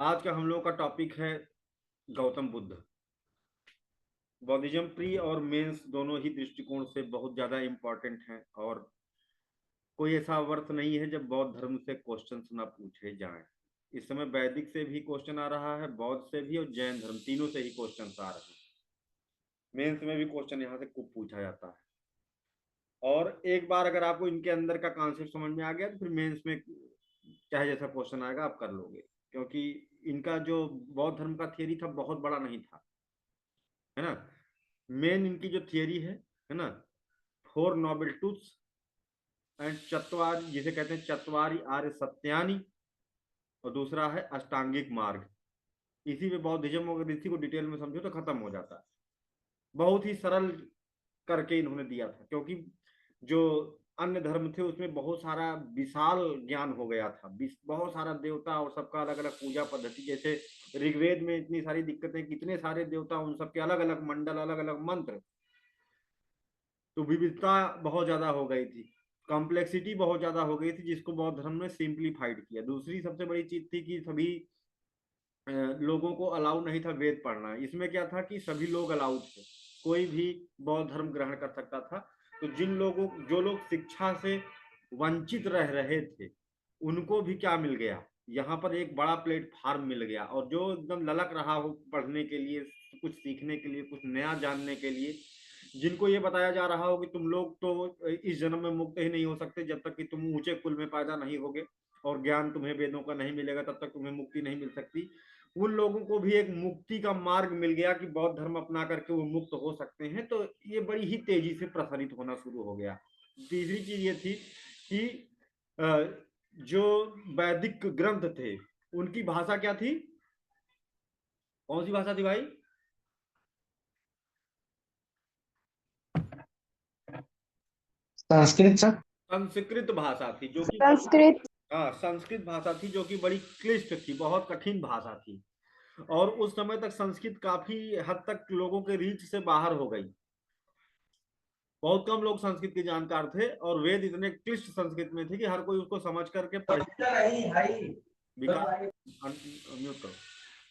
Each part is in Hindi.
आज का हम लोगों का टॉपिक है गौतम बुद्ध। बौद्धिज्म प्री और मेंस दोनों ही दृष्टिकोण से बहुत ज्यादा इम्पोर्टेंट हैं और कोई ऐसा वर्ष नहीं है जब बौद्ध धर्म से क्वेश्चंस ना पूछे जाएं। इस समय वैदिक से भी क्वेश्चन आ रहा है, बौद्ध से भी और जैन धर्म तीनों से ही क्वेश्चन आ रहे हैं। मेंस में भी क्वेश्चन यहाँ से खूब पूछा जाता है और एक बार अगर आपको इनके अंदर का कॉन्सेप्ट समझ में आ गया तो फिर मेंस में चाहे जैसा क्वेश्चन आएगा आप कर लोगे, क्योंकि इनका जो बौद्ध धर्म का थियरी था बहुत बड़ा नहीं था, है ना। मेन इनकी जो थियरी है ना, फोर नोबल ट्रूथ्स एंड चतवार, जिसे कहते हैं चतवारी आर्य सत्यानी, और दूसरा है अष्टांगिक मार्ग। इसी में बौद्धिज्म अगर इसी को डिटेल में समझो तो खत्म हो जाता है। बहुत ही सरल करके इन्होंने दिया था, क्योंकि जो अन्य धर्म थे उसमें बहुत सारा विशाल ज्ञान हो गया था, बहुत सारा देवता और सबका अलग अलग पूजा पद्धति। जैसे ऋग्वेद में इतनी सारी दिक्कतें, कितने सारे देवता, उन सबके अलग अलग मंडल, अलग अलग मंत्र, तो विविधता बहुत ज्यादा हो गई थी, कॉम्प्लेक्सिटी बहुत ज्यादा हो गई थी, जिसको बौद्ध धर्म ने सिंप्लीफाइड किया। दूसरी सबसे बड़ी चीज थी कि सभी लोगों को अलाउ नहीं था वेद पढ़ना। इसमें क्या था कि सभी लोग अलाउड थे, कोई भी बौद्ध धर्म ग्रहण कर सकता था। तो जो लोग शिक्षा से वंचित रह रहे थे उनको भी क्या मिल गया, यहाँ पर एक बड़ा प्लेटफार्म मिल गया। और जो एकदम ललक रहा हो पढ़ने के लिए, कुछ सीखने के लिए, कुछ नया जानने के लिए, जिनको ये बताया जा रहा हो कि तुम लोग तो इस जन्म में मुक्त ही नहीं हो सकते जब तक कि तुम ऊंचे कुल में पैदा नहीं होगे, और ज्ञान तुम्हें वेदों का नहीं मिलेगा तब तक तुम्हें मुक्ति नहीं मिल सकती, उन लोगों को भी एक मुक्ति का मार्ग मिल गया कि बौद्ध धर्म अपना करके वो मुक्त हो सकते हैं। तो ये बड़ी ही तेजी से प्रसारित होना शुरू हो गया। तीसरी चीज ये थी कि जो वैदिक ग्रंथ थे उनकी भाषा क्या थी? कौन सी भाषा थी भाई? संस्कृत सर। संस्कृत भाषा थी, जो कि संस्कृत। हाँ, संस्कृत भाषा थी जो कि बड़ी क्लिष्ट थी, बहुत कठिन भाषा थी। और उस समय तक संस्कृत काफी हद तक लोगों के रीच से बाहर हो गई। बहुत कम लोग संस्कृत के जानकार थे और वेद इतने क्लिष्ट संस्कृत में थे कि हर कोई उसको समझ करके पढ़। विकास, म्यूट करो।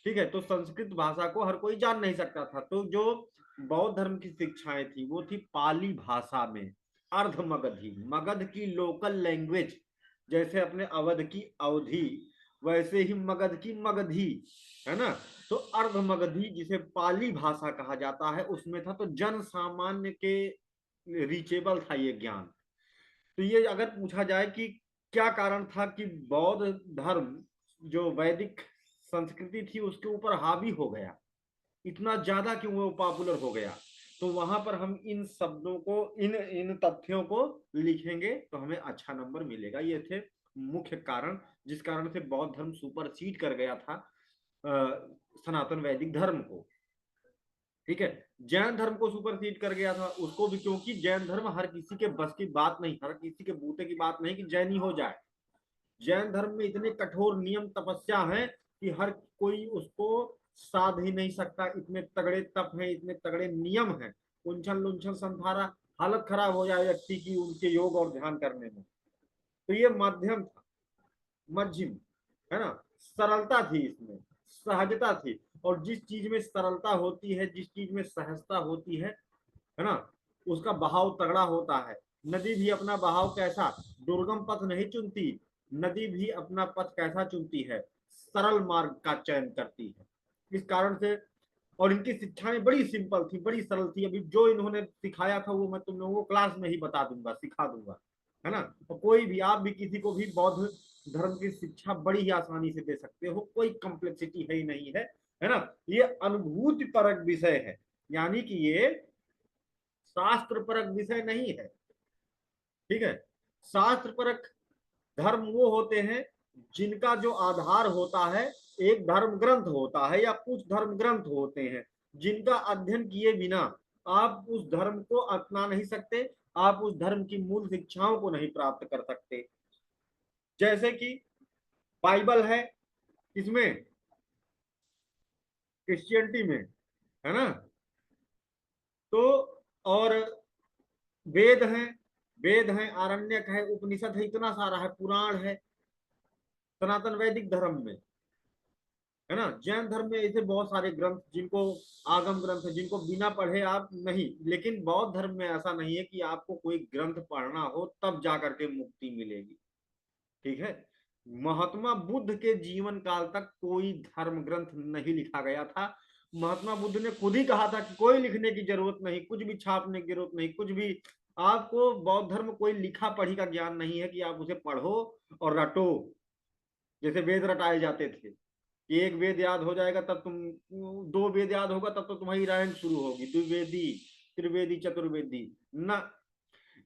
ठीक है, तो संस्कृत भाषा को हर कोई जान नहीं सकता था। तो जो बौद्ध धर्म की शिक्षाएं थी वो थी पाली भाषा में, अर्ध मगधी, मगध की लोकल लैंग्वेज। जैसे अपने अवध की अवधि, वैसे ही मगध की मगधी, है ना। तो अर्ध मगधी जिसे पाली भाषा कहा जाता है उसमें था, तो जन सामान्य के रीचेबल था ये ज्ञान। तो ये अगर पूछा जाए कि क्या कारण था कि बौद्ध धर्म जो वैदिक संस्कृति थी उसके ऊपर हावी हो गया, इतना ज्यादा क्यों वो पॉपुलर हो गया, तो वहां पर हम इन शब्दों को, इन इन तथ्यों को लिखेंगे तो हमें अच्छा नंबर मिलेगा। ये थे मुख्य कारण जिस कारण से बौद्ध धर्म सुपरसीड कर गया था सनातन वैदिक धर्म को। ठीक है, जैन धर्म को सुपरसीड कर गया था उसको भी, क्योंकि जैन धर्म हर किसी के बस की बात नहीं, हर किसी के बूते की बात नहीं कि जैनी हो जाए। जैन धर्म में इतने कठोर नियम तपस्या है कि हर कोई उसको साध ही नहीं सकता, इतने तगड़े तप हैं, इतने तगड़े नियम हैं, उछल लुंछल संधारा, हालत खराब हो जाए व्यक्ति की उनके योग और ध्यान करने में। तो ये माध्यम था, मध्यम, है ना। सरलता थी इसमें, सहजता थी। और जिस चीज में सरलता होती है, जिस चीज में सहजता होती है ना, उसका बहाव तगड़ा होता है। नदी भी अपना बहाव कैसा, दुर्गम पथ नहीं चुनती, नदी भी अपना पथ कैसा चुनती है, सरल मार्ग का चयन करती है। इस कारण से, और इनकी शिक्षाएं बड़ी सिंपल थी, बड़ी सरल थी। अभी जो इन्होंने सिखाया था वो मैं तुम लोगों को क्लास में ही बता दूंगा, सिखा दूंगा, है ना। और कोई भी, आप भी किसी को भी बौद्ध धर्म की शिक्षा बड़ी ही आसानी से दे सकते हो, कोई कॉम्प्लेक्सिटी है ही नहीं है ना। ये अनुभूति परक विषय है, यानी कि ये शास्त्र परक विषय नहीं है। ठीक है, शास्त्र परक धर्म वो होते हैं जिनका जो आधार होता है एक धर्म ग्रंथ होता है या कुछ धर्म ग्रंथ होते हैं, जिनका अध्ययन किए बिना आप उस धर्म को अपना नहीं सकते, आप उस धर्म की मूल शिक्षाओं को नहीं प्राप्त कर सकते। जैसे कि बाइबल है इसमें, क्रिश्चियनिटी में, है ना। तो और वेद हैं, वेद हैं, आरण्यक है, उपनिषद है, इतना सारा है, पुराण है सनातन वैदिक धर्म में, है ना। जैन धर्म में ऐसे बहुत सारे ग्रंथ जिनको आगम ग्रंथ है, जिनको बिना पढ़े आप नहीं, लेकिन बौद्ध धर्म में ऐसा नहीं है कि आपको कोई ग्रंथ पढ़ना हो तब जाकर के मुक्ति मिलेगी। ठीक है। महात्मा बुद्ध के जीवन काल तक कोई धर्म ग्रंथ नहीं लिखा गया था। महात्मा बुद्ध ने खुद ही कहा था कि कोई लिखने की जरूरत नहीं, कुछ भी छापने की जरूरत नहीं, कुछ भी। आपको बौद्ध धर्म कोई लिखा पढ़ी का ज्ञान नहीं है कि आप उसे पढ़ो और रटो, जैसे वेद रटाए जाते थे। एक वेद याद हो जाएगा तब तुम, दो वेद याद होगा तब तो तुम्हारी रायण शुरू होगी, द्विवेदी त्रिवेदी चतुर्वेदी ना।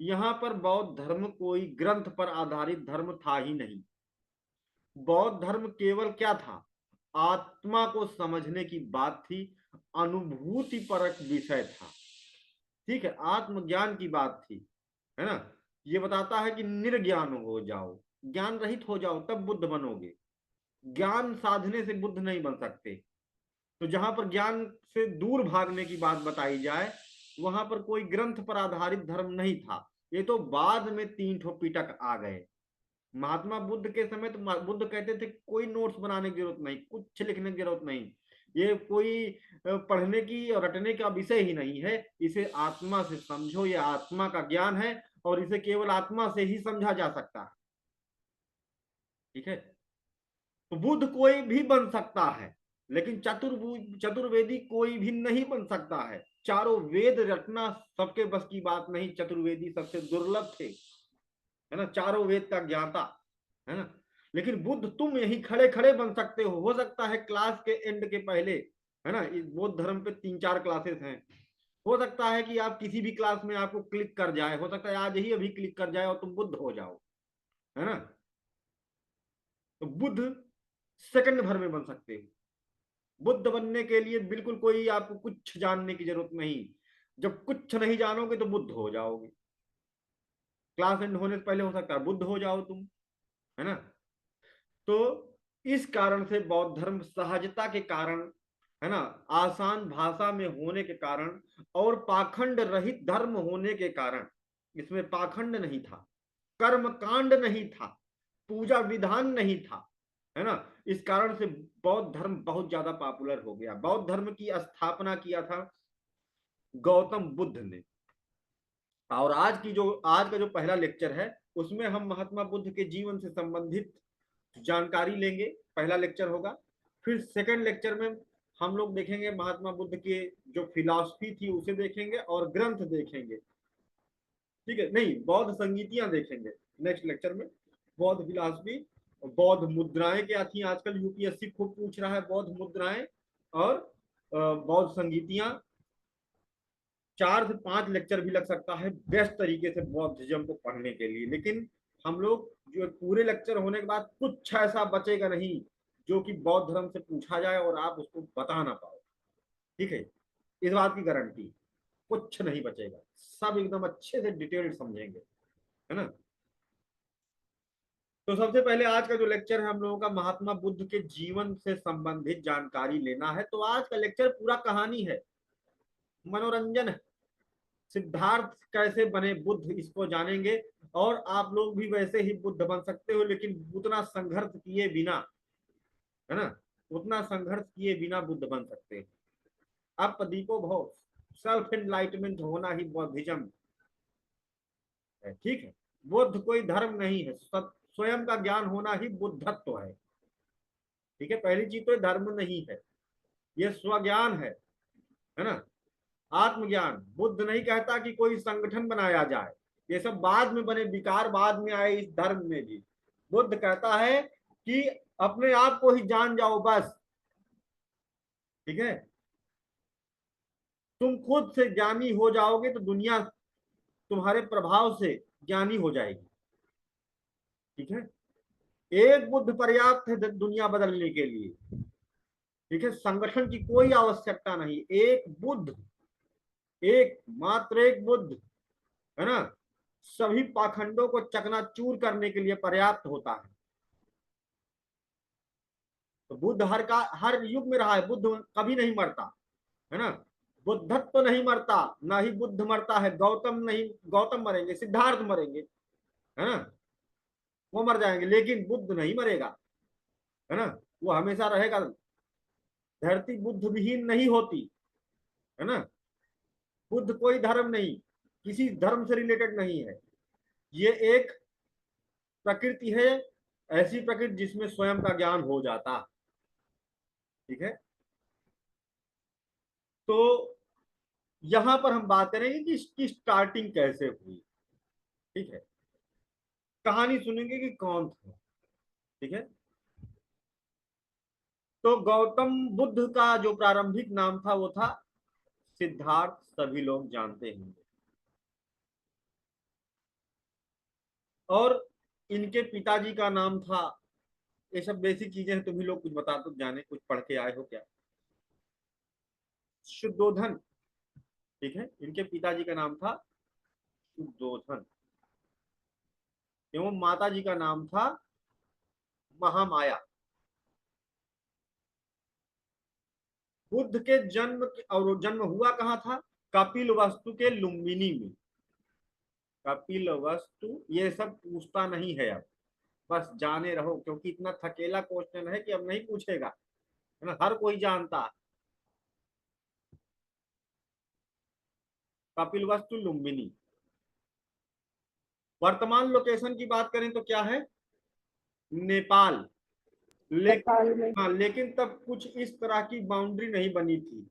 यहाँ पर बौद्ध धर्म कोई ग्रंथ पर आधारित धर्म था ही नहीं। बौद्ध धर्म केवल क्या था, आत्मा को समझने की बात थी, अनुभूति परक विषय था। ठीक है, आत्मज्ञान की बात थी, है ना। ये बताता है कि निर्ज्ञान हो जाओ, ज्ञान रहित हो जाओ, तब बुद्ध बनोगे। ज्ञान साधने से बुद्ध नहीं बन सकते। तो जहां पर ज्ञान से दूर भागने की बात बताई जाए, वहां पर कोई ग्रंथ पर आधारित धर्म नहीं था। ये तो बाद में तीन ठो पिटक आ गए। महात्मा बुद्ध के समय तो बुद्ध कहते थे कोई नोट्स बनाने की जरूरत नहीं, कुछ लिखने की जरूरत नहीं, ये कोई पढ़ने की और रटने का विषय ही नहीं है, इसे आत्मा से समझो, ये आत्मा का ज्ञान है और इसे केवल आत्मा से ही समझा जा सकता है। ठीक है। तो बुद्ध कोई भी बन सकता है, लेकिन चतुर्वेदी कोई भी नहीं बन सकता है। चारों वेद रटना सबके बस की बात नहीं, चतुर्वेदी सबसे दुर्लभ थे, है ना, चारों वेद का ज्ञाता, है ना। लेकिन बुद्ध तुम यही खड़े खड़े बन सकते हो सकता है क्लास के एंड के पहले, है ना। इस बौद्ध धर्म पे 3-4 क्लासेस हैं, हो सकता है कि आप किसी भी क्लास में आपको क्लिक कर जाए, हो सकता है आज ही अभी क्लिक कर जाए और तुम बुद्ध हो जाओ, है ना। तो बुद्ध सेकंड भर में बन सकते हो। बुद्ध बनने के लिए बिल्कुल कोई आपको कुछ जानने की जरूरत नहीं। जब कुछ नहीं जानोगे तो बुद्ध हो जाओगे। क्लास एंड होने से पहले हो सकता है बुद्ध हो जाओ तुम, है ना। तो इस कारण से बौद्ध धर्म सहजता के कारण, है ना, आसान भाषा में होने के कारण और पाखंड रहित धर्म होने के कारण, इसमें पाखंड नहीं था, कर्म कांड नहीं था, पूजा विधान नहीं था, है ना। इस कारण से बौद्ध धर्म बहुत ज्यादा पॉपुलर हो गया। बौद्ध धर्म की स्थापना किया था गौतम बुद्ध ने। और आज का जो पहला लेक्चर है उसमें हम महात्मा बुद्ध के जीवन से संबंधित जानकारी लेंगे, पहला लेक्चर होगा। फिर सेकंड लेक्चर में हम लोग देखेंगे महात्मा बुद्ध की जो फिलॉसफी थी उसे देखेंगे और ग्रंथ देखेंगे। ठीक है, नहीं, बौद्ध संगीतियां देखेंगे नेक्स्ट लेक्चर में। बौद्ध फिलॉसफी, बौद्ध मुद्राएं क्या थी, आजकल यूपीएससी खूब पूछ रहा है बौद्ध मुद्राएं और बौद्ध संगीतियां। 4 से 5 लेक्चर भी लग सकता है बेस्ट तरीके से बौद्धिज्म को पढ़ने के लिए। लेकिन हम लोग जो पूरे लेक्चर होने के बाद कुछ ऐसा बचेगा नहीं जो कि बौद्ध धर्म से पूछा जाए और आप उसको बता ना पाओ। ठीक है, इस बात की गारंटी, कुछ नहीं बचेगा, सब एकदम अच्छे से डिटेल्ड समझेंगे, है ना। तो सबसे पहले आज का जो लेक्चर है हम लोगों का महात्मा बुद्ध के जीवन से संबंधित जानकारी लेना है। तो आज का लेक्चर पूरा कहानी है, मनोरंजन है। सिद्धार्थ कैसे बने बुद्ध इसको जानेंगे, और आप लोग भी वैसे ही बुद्ध बन सकते हो, लेकिन उतना संघर्ष किए बिना, है ना, उतना संघर्ष किए बिना बुद्ध बन सकते हैं। अब दीपो भव, सेल्फ एनलाइटमेंट होना ही बौद्धिज्म है। ठीक है, बुद्ध कोई धर्म नहीं है, स्वयं का ज्ञान होना ही बुद्धत्व है। ठीक है, पहली चीज तो धर्म नहीं है, ये स्वज्ञान है ना, आत्मज्ञान। बुद्ध नहीं कहता कि कोई संगठन बनाया जाए, ये सब बाद में बने विकार, बाद में आए इस धर्म में भी। बुद्ध कहता है कि अपने आप को ही जान जाओ बस। ठीक है, तुम खुद से ज्ञानी हो जाओगे तो दुनिया तुम्हारे प्रभाव से ज्ञानी हो जाएगी। ठीक है, एक बुद्ध पर्याप्त है दुनिया बदलने के लिए। ठीक है, संगठन की कोई आवश्यकता नहीं, एक बुद्ध, एक मात्र एक बुद्ध, है ना, सभी पाखंडों को चकनाचूर करने के लिए पर्याप्त होता है। तो बुद्ध हर युग में रहा है, बुद्ध कभी नहीं मरता, है ना। बुद्धत्व तो नहीं मरता, ना ही बुद्ध मरता है। गौतम नहीं, गौतम मरेंगे, सिद्धार्थ मरेंगे, है ना, वो मर जाएंगे, लेकिन बुद्ध नहीं मरेगा, है ना, वो हमेशा रहेगा। धरती बुद्ध विहीन नहीं होती, है ना। बुद्ध कोई धर्म नहीं, किसी धर्म से रिलेटेड नहीं है। ये एक प्रकृति है, ऐसी प्रकृति जिसमें स्वयं का ज्ञान हो जाता। ठीक है। तो यहां पर हम बात करेंगे कि इसकी स्टार्टिंग कैसे हुई। ठीक है। कहानी सुनेंगे कि कौन था। ठीक है। तो गौतम बुद्ध का जो प्रारंभिक नाम था वो था सिद्धार्थ, सभी लोग जानते होंगे। और इनके पिताजी का नाम था, ये सब बेसिक चीजें हैं, तुम ही लोग कुछ बता दो, जाने कुछ पढ़ के आए हो क्या। शुद्धोधन। ठीक है। इनके पिताजी का नाम था शुद्धोधन, एवं माता जी का नाम था महामाया। बुद्ध के जन्म, और जन्म हुआ कहाँ था, कपिल वस्तु के लुम्बिनी में। कपिल वस्तु, ये सब पूछता नहीं है अब, बस जाने रहो, क्योंकि इतना थकेला क्वेश्चन है कि अब नहीं पूछेगा, है ना, हर कोई जानता। कपिल वस्तु लुम्बिनी। वर्तमान लोकेशन की बात करें तो क्या है, नेपाल। लेकिन नेपाल में। हाँ, लेकिन तब कुछ इस तरह की बाउंड्री नहीं बनी थी।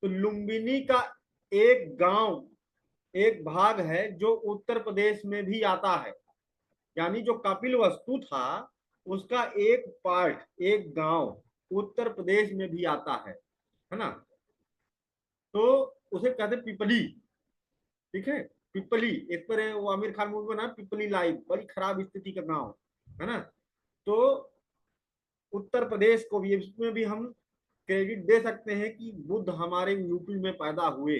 तो लुम्बिनी का एक गांव, एक भाग है जो उत्तर प्रदेश में भी आता है। यानी जो कपिल वस्तु था उसका एक पार्ट, एक गांव उत्तर प्रदेश में भी आता है ना। तो उसे कहते पिपली। ठीक है। पिपली, एक पर वो आमिर खान मूवी बना पिपली लाइव, बड़ी खराब स्थिति का गांव, है ना। तो उत्तर प्रदेश को भी, इसमें भी हम क्रेडिट दे सकते हैं कि बुद्ध हमारे यूपी में पैदा हुए,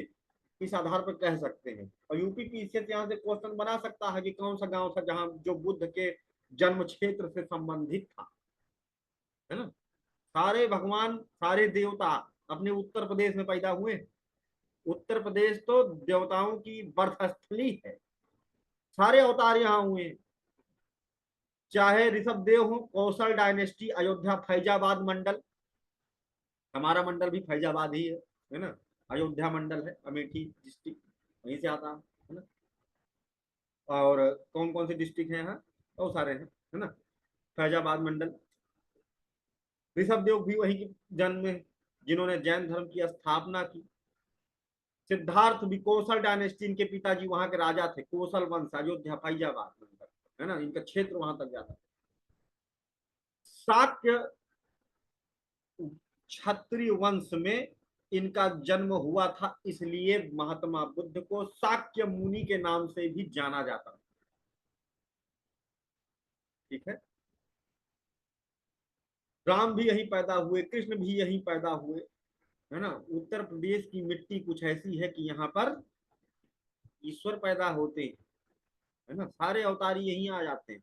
इस आधार पर कह सकते हैं। और यूपी पीसीएस यहाँ से क्वेश्चन बना सकता है कि कौन सा गांव था जहां जो बुद्ध के जन्म क्षेत्र से संबंधित था, है ना। सारे भगवान, सारे देवता अपने उत्तर प्रदेश में पैदा हुए। उत्तर प्रदेश तो देवताओं की बर्थ स्थली है, सारे अवतार यहाँ हुए। चाहे ऋषभ देव हो, कौशल डायनेस्टी, अयोध्या फैजाबाद मंडल, हमारा मंडल भी फैजाबाद ही है ना। अयोध्या मंडल है, अमेठी डिस्ट्रिक्ट वहीं से आता है ना। और कौन कौन से डिस्ट्रिक्ट है यहाँ, बहुत सारे हैं, है ना। फैजाबाद मंडल। ऋषभ देव भी वहीं की जन्म में, जिन्होंने जैन धर्म की स्थापना की। सिद्धार्थ भी कौशल डायनेस्टी, इनके पिताजी वहां के राजा थे, कौशल वंश, अयोध्या फैजाबाद मंडल, है ना, इनका क्षेत्र वहां तक जाता है। शाक्य क्षत्रिय वंश में इनका जन्म हुआ था, इसलिए महात्मा बुद्ध को शाक्य मुनि के नाम से भी जाना जाता। ठीक है। राम भी यहीं पैदा हुए, कृष्ण भी यहीं पैदा हुए, है ना। उत्तर प्रदेश की मिट्टी कुछ ऐसी है कि यहाँ पर ईश्वर पैदा होते हैं, है ना। सारे अवतारी यहीं आ जाते हैं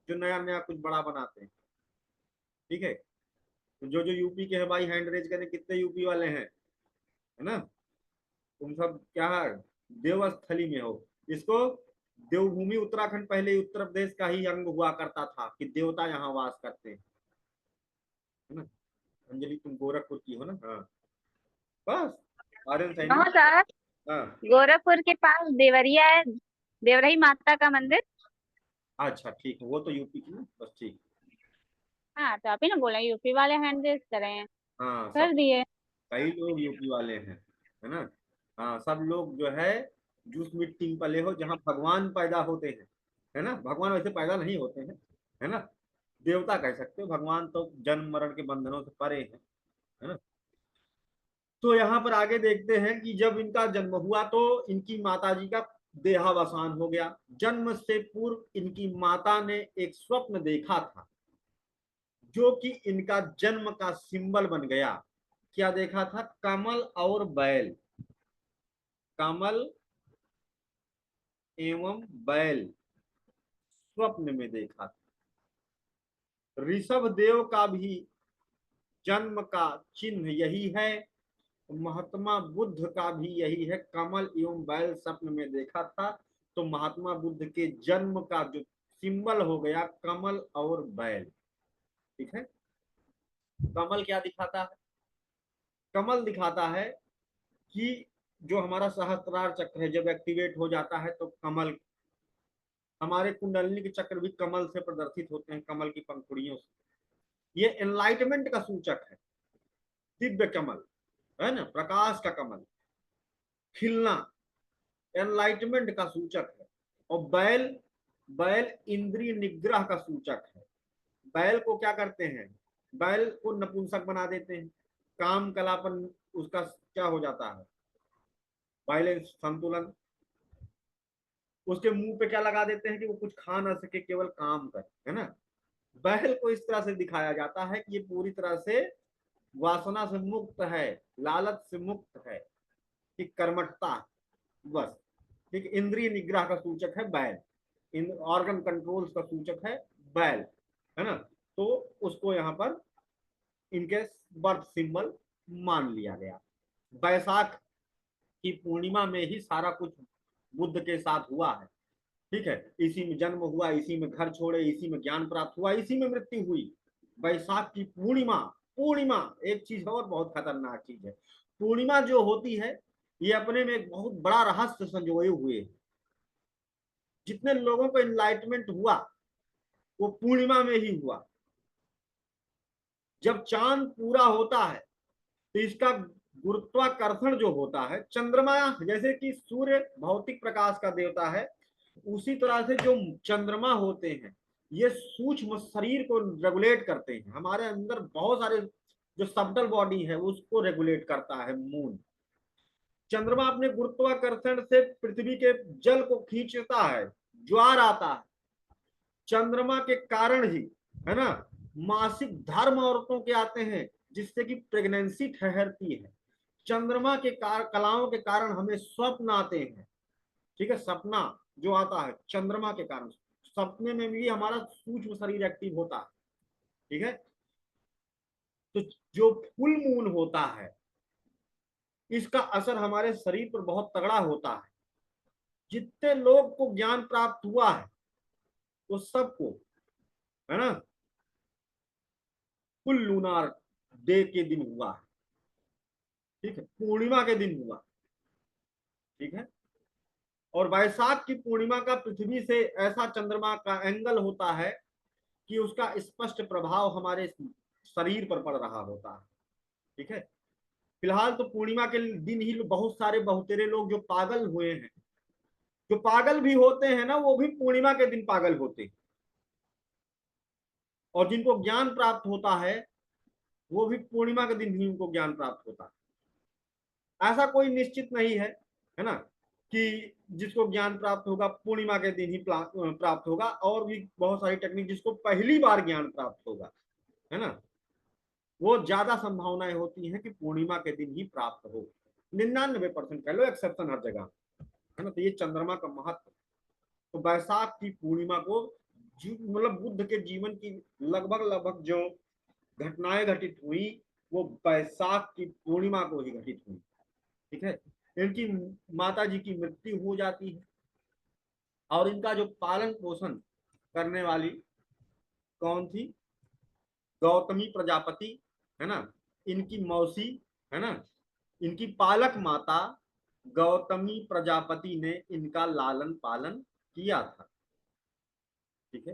जो नया नया कुछ बड़ा बनाते हैं। ठीक है। तो जो जो यूपी के हैं भाई, हैंड रेज करें, कितने यूपी वाले हैं, है ना। तुम सब क्या है, देवस्थली में हो। इसको देवभूमि उत्तराखंड पहले उत्तर प्रदेश का ही अंग हुआ करता था कि देवता यहाँ वास करते हैं, है ना। अंजलि तुम गोरखपुर की हो ना, हाँ। बस आर्यन सैनी। हाँ सर, हाँ। गोरखपुर के पास देवरिया है, देवरही माता का मंदिर। अच्छा ठीक है, वो तो यूपी की ना, बस ठीक। हाँ तो आप ही ना बोले यूपी वाले हैंड रेस कर रहे हैं, हाँ सब, कर दिए। कई लोग यूपी वाले हैं, है ना। हाँ सब लोग जो है जूस मिट्टी में पले हो जहाँ भगवान पैदा होते हैं, है ना। भगवान वैसे पैदा नहीं होते हैं, है ना। देवता कह सकते हो, भगवान तो जन्म मरण के बंधनों से परे है ना। तो यहाँ पर आगे देखते हैं कि जब इनका जन्म हुआ तो इनकी माता जी का देहावसान हो गया। जन्म से पूर्व इनकी माता ने एक स्वप्न देखा था जो कि इनका जन्म का सिंबल बन गया। क्या देखा था, कमल और बैल, कमल एवं बैल स्वप्न में देखा था। ऋषभ देव का भी जन्म का चिन्ह यही है, महात्मा बुद्ध का भी यही है, कमल एवं बैल स्वप्न में देखा था। तो महात्मा बुद्ध के जन्म का जो सिंबल हो गया कमल और बैल। ठीक है। कमल क्या दिखाता है, कमल दिखाता है कि जो हमारा सहस्त्रार चक्र है जब एक्टिवेट हो जाता है तो कमल, हमारे कुंडलिनी के चक्र भी कमल से प्रदर्शित होते हैं, कमल की पंखुड़ियों से। ये एनलाइटमेंट का सूचक है, दिव्य कमल है ना, प्रकाश का कमल, खिलना, एनलाइटमेंट का सूचक है। और बैल, बैल इंद्रिय निग्रह का सूचक है। बैल को क्या करते हैं, बैल को नपुंसक बना देते हैं, काम कलापन उसका क्या हो जाता है, बैलेंस, संतुलन। उसके मुंह पे क्या लगा देते हैं कि वो कुछ खा ना सके, केवल काम करे, है ना। बैल को इस तरह से दिखाया जाता है कि ये पूरी तरह से वासना से मुक्त है, लालच से मुक्त है, कि कर्मठता, बस। ठीक, इंद्रिय निग्रह का सूचक है बैल, इन ऑर्गन कंट्रोल्स का सूचक है बैल, है ना। तो उसको यहाँ पर इनके बर्थ सिंबल मान लिया गया। बैसाख की पूर्णिमा में ही सारा कुछ बुद्ध के साथ हुआ है। ठीक है, इसी में जन्म हुआ, इसी में घर छोड़े, इसी में ज्ञान प्राप्त हुआ, इसी में मृत्यु हुई। बैसाख की पूर्णिमा, पूर्णिमा एक चीज और बहुत खतरनाक चीज है। पूर्णिमा जो होती है ये अपने में एक बहुत बड़ा रहस्य संजोए हुए। जितने लोगों को इनलाइटमेंट हुआ वो पूर्णिमा में ही हुआ। जब चांद पूरा होता है तो इसका गुरुत्वाकर्षण जो होता है, चंद्रमा जैसे कि सूर्य भौतिक प्रकाश का देवता है, उसी तरह से जो चंद्रमा होते हैं ये सूक्ष्म शरीर को रेगुलेट करते हैं। हमारे अंदर बहुत सारे जो सबटल बॉडी है उसको रेगुलेट करता है मून। चंद्रमा अपने गुरुत्वाकर्षण से पृथ्वी के जल को खींचता है, ज्वार आता है। चंद्रमा के कारण ही, है ना, मासिक धर्म औरतों के आते हैं, जिससे कि प्रेगनेंसी ठहरती है। चंद्रमा के कलाओं के कारण हमें स्वप्न आते हैं। ठीक है, सपना जो आता है चंद्रमा के कारण, सपने में भी हमारा सूक्ष्म शरीर एक्टिव होता है। ठीक है, तो जो फुल मून होता है इसका असर हमारे शरीर पर बहुत तगड़ा होता है। जितने लोग को ज्ञान प्राप्त हुआ है वो सबको, है ना, फुल लूनार डे के दिन हुआ है। ठीक है, पूर्णिमा के दिन हुआ। ठीक है, और वैशाख की पूर्णिमा का पृथ्वी से ऐसा चंद्रमा का एंगल होता है कि उसका स्पष्ट प्रभाव हमारे शरीर पर पड़ रहा होता है। ठीक है, फिलहाल तो पूर्णिमा के दिन ही बहुत सारे बहुतेरे लोग जो पागल हुए हैं, जो पागल भी होते हैं ना, वो भी पूर्णिमा के दिन पागल होते हैं। और जिनको ज्ञान प्राप्त होता है वो भी पूर्णिमा के दिन ही उनको ज्ञान प्राप्त होता है। ऐसा कोई निश्चित नहीं है ना, कि जिसको ज्ञान प्राप्त होगा पूर्णिमा के दिन ही प्राप्त होगा। और भी बहुत सारी टेक्निक, जिसको पहली बार ज्ञान प्राप्त होगा, है ना, वो ज्यादा संभावनाएं होती हैं कि पूर्णिमा के दिन ही प्राप्त हो। 99% कह लो, एक्सेप्शन हर जगह, है ना। तो ये चंद्रमा का महत्व। तो वैशाख की पूर्णिमा को मतलब बुद्ध के जीवन की लगभग लगभग जो घटनाएं घटित हुई वो वैशाख की पूर्णिमा को ही घटित हुई। ठीक है, इनकी माता जी की मृत्यु हो जाती है और इनका जो पालन पोषण करने वाली कौन थी, गौतमी प्रजापति, है ना, इनकी मौसी, है ना, इनकी पालक माता गौतमी प्रजापति ने इनका लालन पालन किया था। ठीक है,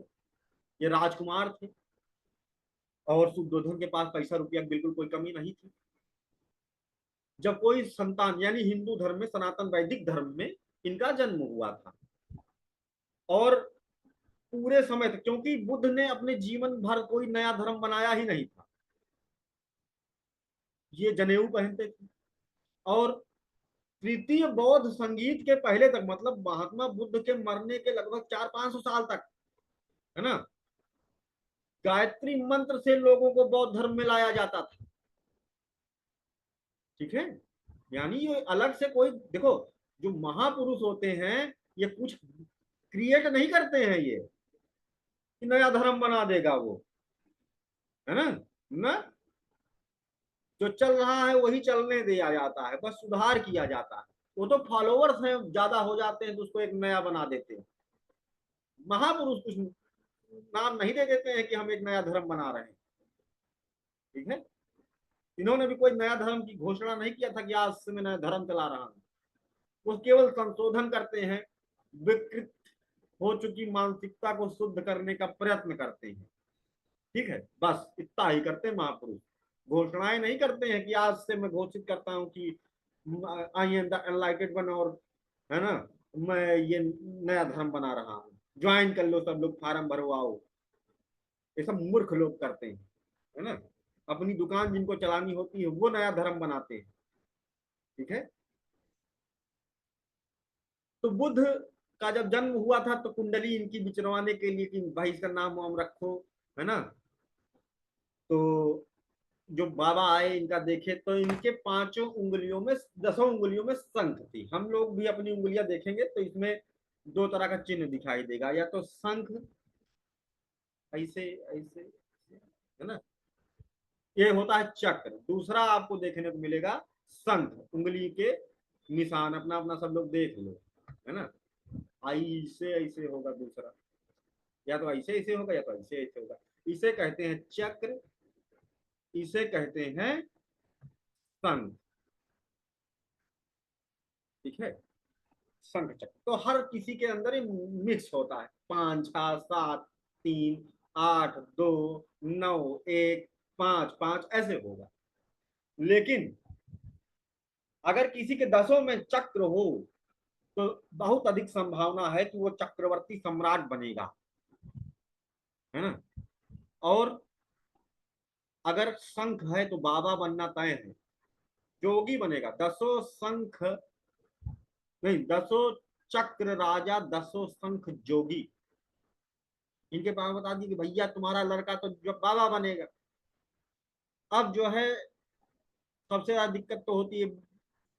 ये राजकुमार थे और शुद्धोधन के पास पैसा रुपया बिल्कुल कोई कमी नहीं थी। जब कोई संतान, यानी हिंदू धर्म में, सनातन वैदिक धर्म में इनका जन्म हुआ था। और पूरे समय तक, क्योंकि बुद्ध ने अपने जीवन भर कोई नया धर्म बनाया ही नहीं था, ये जनेऊ पहनते थे। और तृतीय बौद्ध संगीत के पहले तक, मतलब महात्मा बुद्ध के मरने के लगभग 400-500 साल तक, है ना, गायत्री मंत्र से लोगों को बौद्ध धर्म में लाया जाता था। ठीक है, यानी ये अलग से कोई, देखो, जो महापुरुष होते हैं ये कुछ क्रिएट नहीं करते हैं ये कि नया धर्म बना देगा वो, है ना, ना, जो चल रहा है वही चलने दिया जाता है, बस सुधार किया जाता है। वो तो फॉलोअर्स हैं ज्यादा हो जाते हैं तो उसको एक नया बना देते हैं। महापुरुष कुछ नाम नहीं दे देते हैं कि हम एक नया धर्म बना रहे हैं। ठीक है, इन्होंने भी कोई नया धर्म की घोषणा नहीं किया था कि आज से मैं नया धर्म चला रहा हूँ। वो केवल संशोधन करते हैं, विकृत हो चुकी मानसिकता को शुद्ध करने का प्रयत्न करते हैं। ठीक है, बस इतना ही करते हैं महापुरुष। घोषणाएं नहीं करते हैं कि आज से मैं घोषित करता हूं कि आई एम द एनलाइटेड वन, और है ना, मैं ये नया धर्म बना रहा हूं, ज्वाइन कर लो सब लोग, फार्म भरवाओ। ये सब मूर्ख लोग करते हैं, है ना। अपनी दुकान जिनको चलानी होती है वो नया धर्म बनाते हैं। ठीक है। तो बुद्ध का जब जन्म हुआ था तो कुंडली इनकी बिचरवाने के लिए कि भाई इसका नाम वाम रखो, है ना। तो जो बाबा आए इनका देखे तो इनके पांचों उंगलियों में, 10 उंगलियों में शंख थी। हम लोग भी अपनी उंगलियां देखेंगे तो इसमें दो तरह का चिन्ह दिखाई देगा, या तो शंख ऐसे ऐसे, है ना, ये होता है चक्र। दूसरा आपको देखने को मिलेगा शंख, उंगली के निशान अपना अपना सब लोग देख लो, है ना। ऐसे ऐसे होगा दूसरा, या तो ऐसे ऐसे होगा या तो ऐसे ऐसे होगा। इसे कहते हैं चक्र, इसे कहते हैं शंख। ठीक है, शंख चक्र। तो हर किसी के अंदर ही मिक्स होता है, 5 6 7 3 8 2 9 1 5 5 ऐसे होगा। लेकिन अगर किसी के 10 में चक्र हो तो बहुत अधिक संभावना है कि वो चक्रवर्ती सम्राट बनेगा, है ना। और अगर शंख है तो बाबा बनना तय है, जोगी बनेगा। 10 शंख नहीं, 10 चक्र राजा, 10 शंख जोगी। इनके पास बता दी कि भैया तुम्हारा लड़का तो जो बाबा बनेगा। अब जो है सबसे ज्यादा दिक्कत तो होती है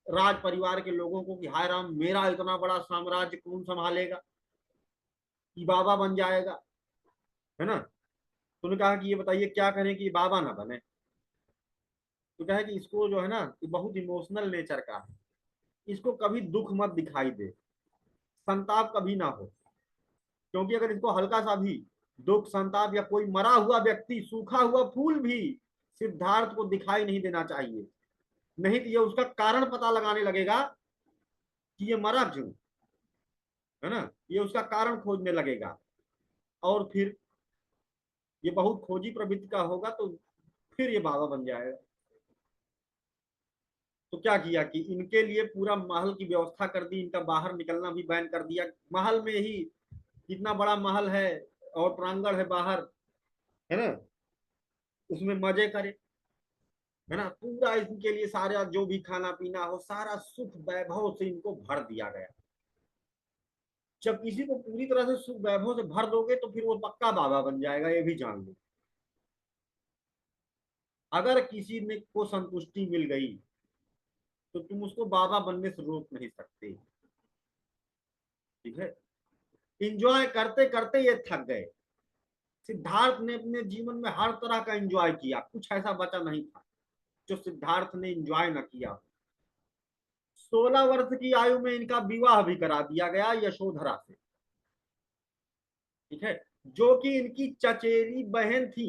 राज परिवार के लोगों को कि हाय राम, मेरा इतना बड़ा साम्राज्य कौन संभालेगा, कि बाबा बन जाएगा, है ना। तो उन्होंने कहा कि ये बताइए क्या करें कि बाबा ना बने। तो कहा कि इसको जो है ना, ये बहुत इमोशनल नेचर का है, इसको कभी दुख मत दिखाई दे, संताप कभी ना हो। क्योंकि अगर इसको हल्का सा भी दुख, संताप, या कोई मरा हुआ व्यक्ति, सूखा हुआ फूल भी सिद्धार्थ को दिखाई नहीं देना चाहिए। नहीं तो ये उसका कारण पता लगाने लगेगा कि ये मरा क्यों, है ना। ये उसका कारण खोजने लगेगा, और फिर ये बहुत खोजी प्रवृत्ति का होगा, तो फिर ये बाबा बन जाएगा। तो क्या किया कि इनके लिए पूरा महल की व्यवस्था कर दी, इनका बाहर निकलना भी बैन कर दिया। महल में ही, इतना बड़ा महल है और प्रांगण है बाहर, है ना, उसमें मजे करे, है ना। पूरा इनके लिए सारा जो भी खाना पीना हो, सारा सुख वैभव से इनको भर दिया गया। जब किसी को पूरी तरह से सुख वैभव से भर दोगे तो फिर वो पक्का बाबा बन जाएगा, ये भी जान लो। अगर किसी ने को संतुष्टि मिल गई तो तुम उसको बाबा बनने से रोक नहीं सकते। ठीक है। इंजॉय करते करते ये थक गए। सिद्धार्थ ने अपने जीवन में हर तरह का एंजॉय किया, कुछ ऐसा बचा नहीं था जो सिद्धार्थ ने एंजॉय न किया। 16 वर्ष की आयु में इनका विवाह भी करा दिया गया यशोधरा से। ठीक है, जो कि इनकी चचेरी बहन थी।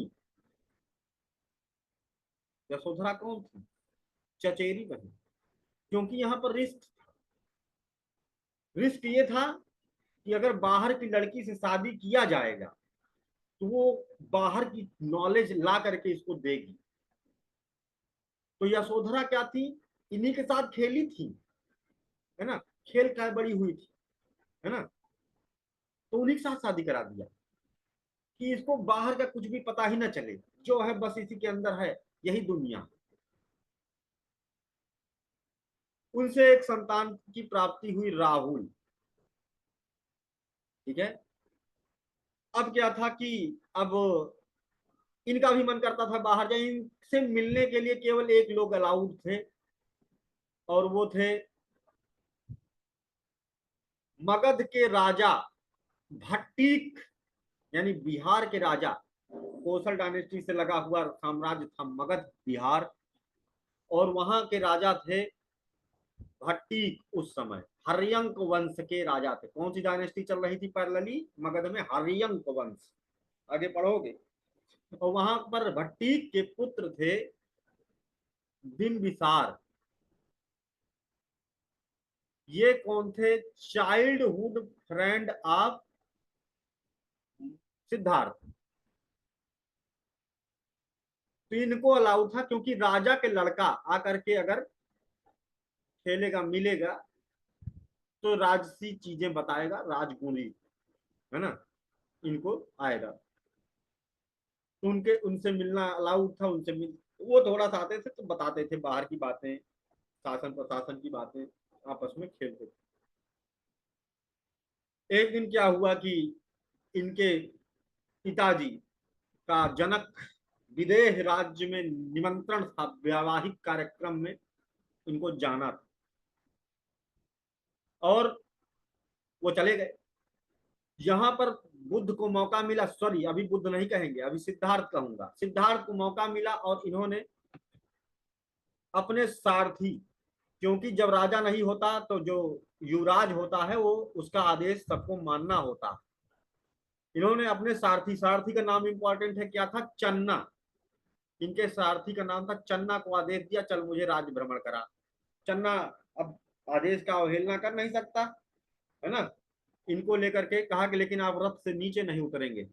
यशोधरा कौन थी? चचेरी बहन। क्योंकि यहां पर रिस्क ये था कि अगर बाहर की लड़की से शादी किया जाएगा तो वो बाहर की नॉलेज ला करके इसको देगी। तो यशोधरा क्या थी, इन्हीं के साथ खेली थी, है ना, खेल का बड़ी हुई थी, है ना। तो उन्हीं के साथ शादी करा दिया कि इसको बाहर का कुछ भी पता ही ना चले, जो है बस इसी के अंदर है, यही दुनिया। उनसे एक संतान की प्राप्ति हुई, राहुल। ठीक है। अब क्या था कि अब इनका भी मन करता था बाहर जाए। इनसे मिलने के लिए केवल एक लोग अलाउड थे, और वो थे मगध के राजा भट्टिक, यानी बिहार के राजा। कोसल डायनेस्टी से लगा हुआ साम्राज्य था मगध, बिहार। और वहां के राजा थे भट्टिक। उस समय हर्यंक वंश के राजा थे। कौन सी डायनेस्टी चल रही थी पैरेलली मगध में? हर्यंक वंश। आगे पढ़ोगे। और वहां पर भट्टिक के पुत्र थे बिंबिसार, ये कौन थे? Childhood friend of Siddharth. तो इनको अलाउ था क्योंकि राजा के लड़का आकर के अगर खेलेगा मिलेगा तो राजसी चीजें बताएगा, राजगुणी, है ना, इनको आएगा। तो उनके उनसे मिलना अलाउड था, उनसे मिल, वो थोड़ा सा आते थे तो बताते थे बाहर की बातें, शासन प्रशासन की बातें, आपस में खेलते थे। एक दिन क्या हुआ कि इनके पिताजी का जनक विदेह राज्य में निमंत्रण था, वैवाहिक कार्यक्रम में इनको जाना था, और वो चले गए। यहां पर बुद्ध को मौका मिला, सॉरी अभी बुद्ध नहीं कहेंगे, अभी सिद्धार्थ कहूंगा, सिद्धार्थ को मौका मिला और इन्होंने अपने सारथी, क्योंकि जब राजा नहीं होता तो जो युवराज होता है वो उसका आदेश सबको मानना होता है, इन्होंने अपने सारथी, सारथी का नाम इंपॉर्टेंट है, क्या था? चन्ना। इनके सारथी का नाम था चन्ना, को आदेश दिया चल मुझे राज्य भ्रमण करा। चन्ना अब आदेश का अवहेलना कर नहीं सकता, है ना, इनको लेकर के कहा कि लेकिन आप रथ से नीचे नहीं उतरेंगे।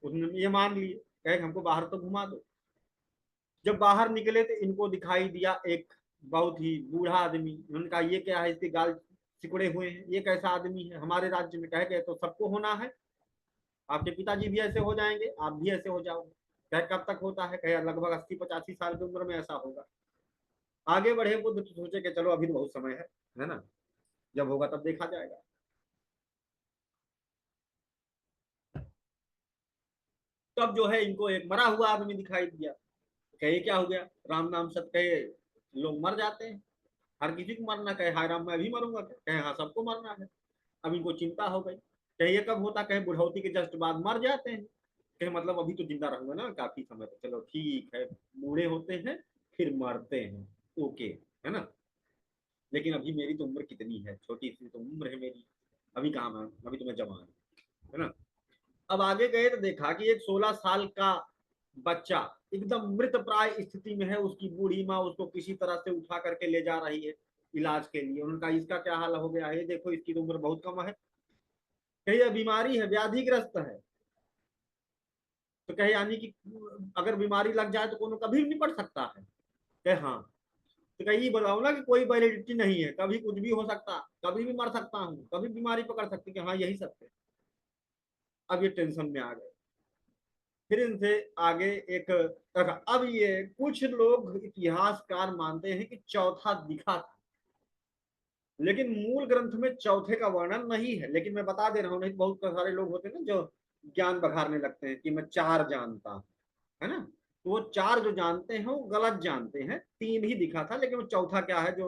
उसने ये मान लिए, कहे हमको बाहर तो घुमा दो। जब बाहर निकले तो इनको दिखाई दिया एक बहुत ही बूढ़ा आदमी। उन्होंने कहा ये क्या है, इसके गाल सिकुड़े हुए हैं, ये कैसा आदमी है हमारे राज्य में? कह गए तो सबको होना है, आपके पिताजी भी ऐसे हो जाएंगे, आप भी ऐसे हो जाओगे। कह कब तक होता है? कहे लगभग 80-85 साल की उम्र में ऐसा होगा। आगे बढ़े बुद्ध तो सोचे कि चलो अभी तो बहुत समय है ना, जब होगा तब देखा जाएगा। तब जो है इनको एक मरा हुआ आदमी दिखाई दिया। कहे क्या हो गया? राम नाम सत कहे लोग मर जाते हैं, हर किसी को मरना। कहे हाय राम मैं भी मरूंगा? कहे हाँ सबको मरना है। अब इनको चिंता हो गई। कहे ये कब होता? कहे बुढ़ौती के जस्ट बाद मर जाते हैं। कहे मतलब अभी तो जिंदा रहूंगा ना काफी समय तक, चलो ठीक है, बूढ़े होते हैं फिर मरते हैं, ओके, है ना। लेकिन अभी मेरी तो उम्र कितनी है, छोटी सी तो उम्र है मेरी, अभी कहाँ मैं, अभी तो मैं जवान हूँ, है ना। अब आगे गए तो देखा कि एक 16 साल का बच्चा एकदम मृत प्राय स्थिति में है, उसकी बूढ़ी माँ उसको किसी तरह से उठा करके ले जा रही है इलाज के लिए। उन्होंने कहा इसका क्या हाल हो गया है? देखो इसकी तो उम्र बहुत कम है। कही यह बीमारी है, व्याधिग्रस्त है। तो कहे यानी कि अगर बीमारी लग जाए तो कोनो कभी नहीं पड़ सकता है? कहे हाँ। तो कही बताओ ना कि कोई वैलिडिटी नहीं है, कभी कुछ भी हो सकता, कभी भी मर सकता हूँ, कभी बीमारी पकड़ सकती, कि हाँ यही सत्य है। अब ये टेंशन में आ गए। फिर इनसे आगे एक, अब ये कुछ लोग इतिहासकार मानते हैं कि चौथा दिखा था, लेकिन मूल ग्रंथ में चौथे का वर्णन नहीं है। लेकिन मैं बता दे रहा हूँ, नहीं बहुत सारे लोग होते हैं ना जो ज्ञान बघाड़ने लगते हैं कि मैं चार जानता हूँ, है ना। तो वो चार जो जानते हैं वो गलत जानते हैं, तीन ही दिखा था, लेकिन वो चौथा क्या है जो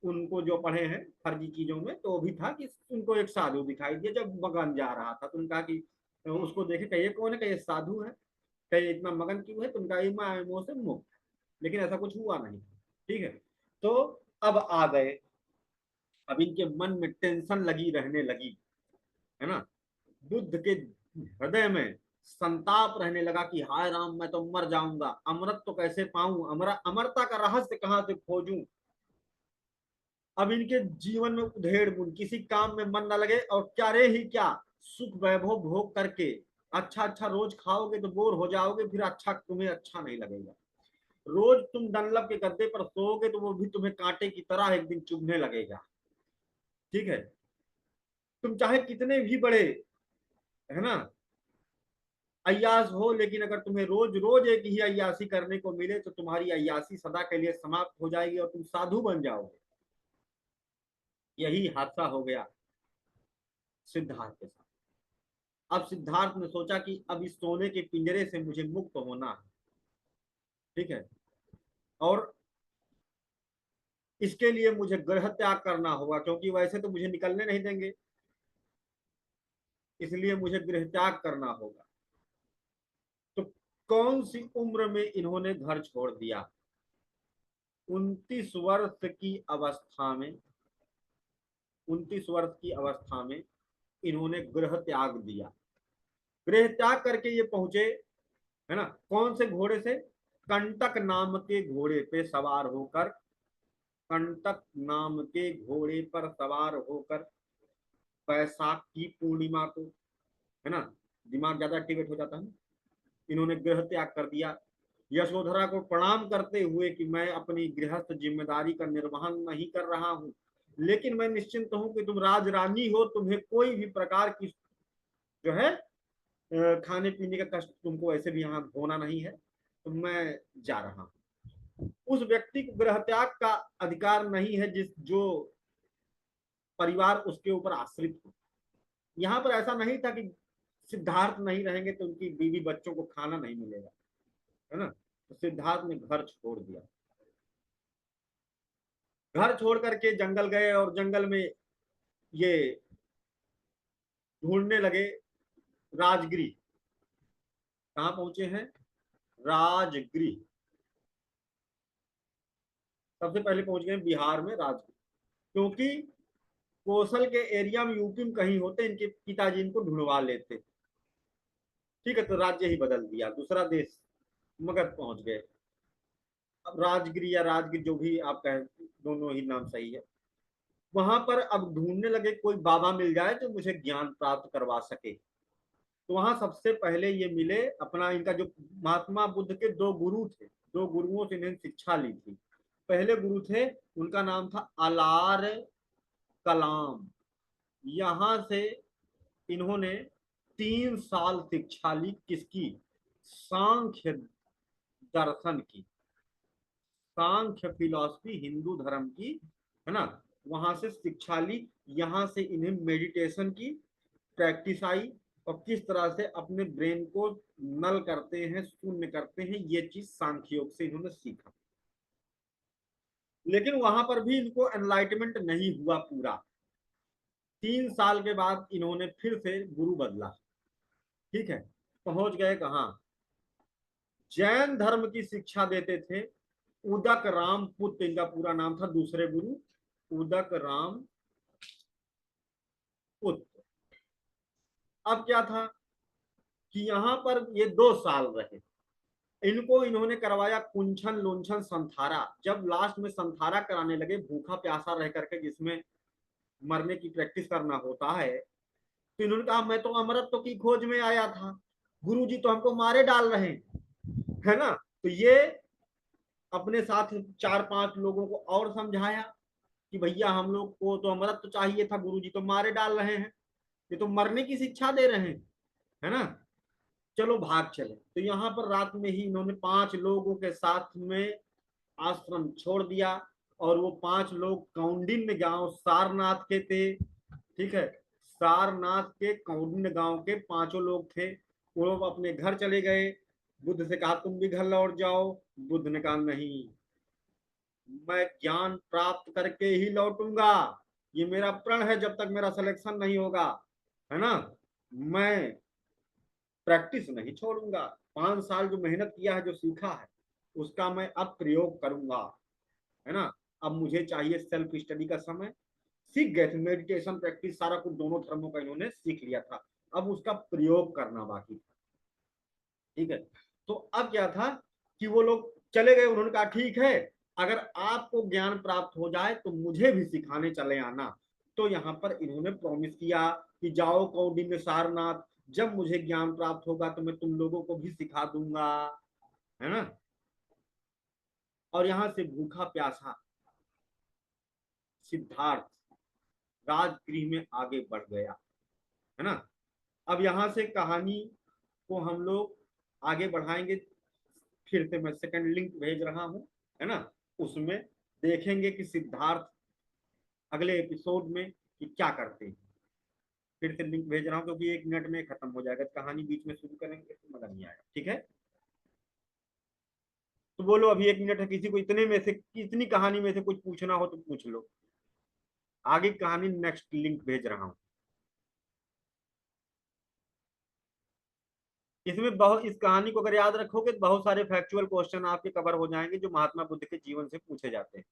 उनको जो पढ़े हैं फर्जी चीजों में, तो वो भी था कि उनको एक साधु दिखाई दिया जब मगन जा रहा था। तो उनका कि उसको देखे कहिए कौन है, कहिए साधु है। कहिए इतना मगन क्यों है? तो उनका मोह से मुक्त। लेकिन ऐसा कुछ हुआ नहीं, ठीक है। तो अब आ गए, अब इनके मन में टेंशन लगी रहने लगी, है ना। बुद्ध के हृदय में संताप रहने लगा कि हाय राम मैं तो मर जाऊंगा, अमृत तो कैसे पाऊं, अमरता का रहस्य कहां से खोजूं। अब इनके जीवन में उधेड़ बुन, किसी काम में मन न लगे, और क्या रे ही क्या, सुख वैभव भोग करके अच्छा अच्छा रोज खाओगे तो बोर हो जाओगे, फिर अच्छा तुम्हें अच्छा नहीं लगेगा। रोज तुम डनलप के गद्दे पर सोओगे तो वो भी तुम्हें कांटे की तरह एक दिन चुभने लगेगा, ठीक है। तुम चाहे कितने भी बड़े, है ना, अय्यास हो, लेकिन अगर तुम्हें रोज रोज एक ही अय्यासी करने को मिले तो तुम्हारी अय्यासी सदा के लिए समाप्त हो जाएगी और तुम साधु बन जाओगे। यही हादसा हो गया सिद्धार्थ के साथ। अब सिद्धार्थ ने सोचा कि अब इस सोने के पिंजरे से मुझे मुक्त होना है, ठीक है, और इसके लिए मुझे गृह त्याग करना होगा, क्योंकि वैसे तो मुझे निकलने नहीं देंगे, इसलिए मुझे गृह त्याग करना होगा। तो कौन सी उम्र में इन्होंने घर छोड़ दिया? 29 वर्ष की अवस्था में, 29 वर्ष की अवस्था में इन्होंने गृह त्याग दिया। गृह त्याग करके ये पहुंचे, है ना, कौन से घोड़े से? कंटक नाम के घोड़े पे सवार होकर, कंटक नाम के घोड़े पर सवार होकर बैसाख की पूर्णिमा को, है ना, दिमाग ज्यादा एक्टिवेट हो जाता है, इन्होंने गृह त्याग कर दिया। यशोधरा को प्रणाम करते हुए कि मैं अपनी गृहस्थ जिम्मेदारी का निर्वहन नहीं कर रहा हूं, लेकिन मैं निश्चिंत हूं कि तुम राजरानी हो, तुम्हें कोई भी प्रकार की जो है खाने पीने का कष्ट तुमको ऐसे भी यहाँ होना नहीं है, तो मैं जा रहा हूँ। उस व्यक्ति को गृह त्याग का अधिकार नहीं है जिस जो परिवार उसके ऊपर आश्रित हो। यहाँ पर ऐसा नहीं था कि सिद्धार्थ नहीं रहेंगे तो उनकी बीवी बच्चों को खाना नहीं मिलेगा, है ना। तो सिद्धार्थ ने घर छोड़ दिया, घर छोड़ करके जंगल गए और जंगल में ये ढूंढने लगे राजगृह। कहाँ पहुंचे हैं? राजगृह। सबसे पहले पहुंच गए बिहार में राजगृह, क्योंकि कौशल के एरिया में यूपी में कहीं होते, इनके पिताजी इनको ढूंढवा लेते। ठीक है, तो राज्य ही बदल दिया, दूसरा देश मगध पहुंच गए। अब राजगिर या राजगिर जो भी आप कहें, दोनों ही नाम सही है। वहां पर अब ढूंढने लगे कोई बाबा मिल जाए जो मुझे ज्ञान प्राप्त करवा सके। तो वहां सबसे पहले ये मिले अपना, इनका जो महात्मा बुद्ध के दो गुरु थे, दो गुरुओं से इन्होंने शिक्षा ली थी। पहले गुरु थे, उनका नाम था अलार कलाम। यहां से इन्होंने 3 साल शिक्षा ली, किसकी? सांख्य दर्शन की, सांख्य फिलॉसफी, हिंदू धर्म की, है ना। वहां से शिक्षा ली, यहां से इन्हें मेडिटेशन की प्रैक्टिस आई, और किस तरह से अपने ब्रेन को नल करते हैं, शून्य करते हैं, ये चीज सांख्य योग से इन्होंने सीखा। लेकिन वहां पर भी इनको एनलाइटमेंट नहीं हुआ पूरा। 3 साल के बाद इन्होंने फिर से गुरु बदला। ठीक है, पहुंच गए कहाँ? जैन धर्म की शिक्षा देते थे उदक राम पुत्र, इनका पूरा नाम था, दूसरे गुरु उदक राम पुत्र। अब क्या था कि यहाँ पर ये 2 साल रहे, इनको इन्होंने करवाया कुंछन लुंछन संथारा। जब लास्ट में संथारा कराने लगे, भूखा प्यासा रह करके, जिसमें मरने की प्रैक्टिस करना होता है, तो इन्होंने कहा मैं तो अमरत्व की खोज में आया था, गुरुजी तो हमको मारे डाल रहे हैं, है ना। तो ये अपने साथ 4-5 लोगों को और समझाया कि भैया हम लोग को तो अमरत्व चाहिए था, गुरुजी तो मारे डाल रहे हैं, ये तो मरने की शिक्षा दे रहे हैं, है ना। चलो भाग चले। तो यहाँ पर रात में ही इन्होंने 5 लोगों के साथ में आश्रम छोड़ दिया, और वो 5 लोग कौंडिन्य गांव सारनाथ के थे। ठीक है, सारनाथ के कौंडिन्य गांव के 5 लोग थे। वो लोग अपने घर चले गए, बुद्ध से कहा तुम भी घर लौट जाओ। बुद्ध ने कहा नहीं, मैं ज्ञान प्राप्त करके ही लौटूंगा, ये मेरा प्रण है, जब तक मेरा सिलेक्शन नहीं होगा, है ना, मैं प्रैक्टिस नहीं छोड़ूंगा। 5 साल जो मेहनत किया है, जो सीखा है, उसका मैं अब प्रयोग करूंगा, है ना। अब मुझे चाहिए सेल्फ स्टडी का समय। सीख गए थे, मेडिटेशन प्रैक्टिस सारा कुछ दोनों धर्मों का इन्होंने सीख लिया था, अब उसका प्रयोग करना बाकी था। ठीक है, तो अब क्या था कि वो लोग चले गए, उन्होंने कहा ठीक है, अगर आपको ज्ञान प्राप्त हो जाए तो मुझे भी सिखाने चले आना। तो यहाँ पर इन्होंने प्रॉमिस किया कि जाओ कौंडिन्य सारनाथ, जब मुझे ज्ञान प्राप्त होगा तो मैं तुम लोगों को भी सिखा दूंगा, है ना। और यहां से भूखा प्यासा सिद्धार्थ राजगृह में आगे बढ़ गया, है ना। अब यहां से कहानी को हम लोग आगे बढ़ाएंगे। फिर से मैं सेकंड लिंक भेज रहा हूं, है ना, उसमें देखेंगे कि सिद्धार्थ अगले एपिसोड में कि क्या करते हैं। फिर से लिंक भेज रहा हूं, क्योंकि 1 मिनट में खत्म हो जाएगा, कहानी बीच में शुरू करेंगे तो मजा नहीं आएगा। ठीक है, तो बोलो अभी 1 मिनट है, किसी को इतने में से, इतनी कहानी में से कुछ पूछना हो तो पूछ लो। आगे कहानी नेक्स्ट लिंक भेज रहा हूं। इसमें बहुत, इस कहानी को अगर याद रखोगे तो बहुत सारे फैक्चुअल क्वेश्चन आपके कवर हो जाएंगे जो महात्मा बुद्ध के जीवन से पूछे जाते हैं।